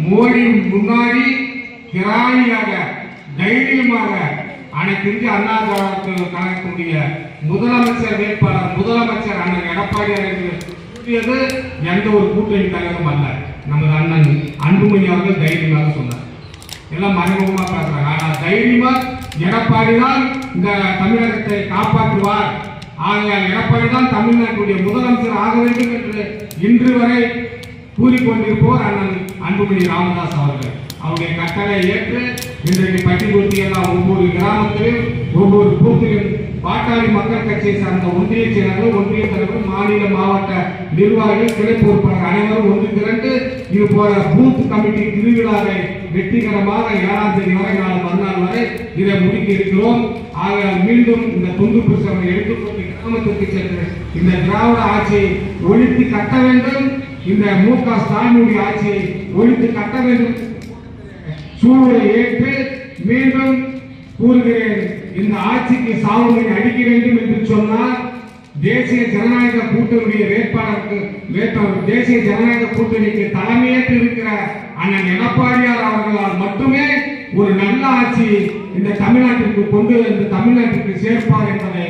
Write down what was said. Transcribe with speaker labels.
Speaker 1: மோடி முன்னாடி திராணியாக தைரியமாக அனைத்து இந்திய அண்ணா திராவிட கழகத்தினுடைய முதலமைச்சர் வேட்பாளர் முதலமைச்சர் அண்ணன் எடப்பாடியார் என்று கூறியது எந்த ஒரு கூட்டணி தலைவரும் அல்ல. நமது அண்ணன் அன்புமணி அவர்கள் தைரியமாக சொன்னார். எல்லாம் மறைமுகமாக பேசுறாங்க. ஆனால் தைரியமா எடப்பாடி தான் இந்த தமிழகத்தை காப்பாற்றுவார், ஆகையால் எடப்பாடி தான் தமிழ்நாட்டுடைய முதலமைச்சர் ஆக வேண்டும் என்று இன்று வரை கூறிக்கொண்டிருப்போர் அண்ணன் அன்புமணி ராமதாஸ் அவர்கள். அவருடைய கட்டளை ஏற்று இன்றைக்கு பட்டிபூர்த்தி எல்லாம் ஒவ்வொரு கிராமத்திலும் ஒவ்வொரு பூத்திலும் பாட்டாளி மக்கள் கட்சியை சார்ந்த ஒன்றிய செயலர்கள், ஒன்றிய தலைவர், மாநில மாவட்ட நிர்வாகிகள், கிளை பொறுப்பாளர் அனைவரும் ஒன்று திரண்டு இது போல பூத் கமிட்டி திருவிழாவை வெற்றிகரமாக 7ஆம் தேதி வரை நாளை மறுநாள் வரை இதை முடிக்க இருக்கிறோம். ஆகையால் மீண்டும் இந்த துண்டு பிரசவனை எடுத்துக்கொண்டு கிராமத்திற்கு சென்று இந்த திராவிட ஆட்சியை ஒழித்து கட்ட வேண்டும், இந்த மு.க. ஸ்டாலினுடைய ஆட்சியை ஒழித்து கட்ட வேண்டும் சூழலை ஏற்று மீண்டும் கூறுகிறேன். இந்த ஆட்சிக்கு சாவுமணி அடிக்க வேண்டும் என்று சொன்னால் தேசிய ஜனநாயக கூட்டணியுடைய வேட்பாளருக்கு தேசிய ஜனநாயக கூட்டணிக்கு தலைமையேற்று இருக்கிற அண்ணன் எடப்பாடியார் அவர்களால் மட்டுமே ஒரு நல்ல ஆட்சி இந்த தமிழ்நாட்டிற்கு கொண்டு வந்து தமிழ்நாட்டிற்கு சேர்ப்பார் என்பதை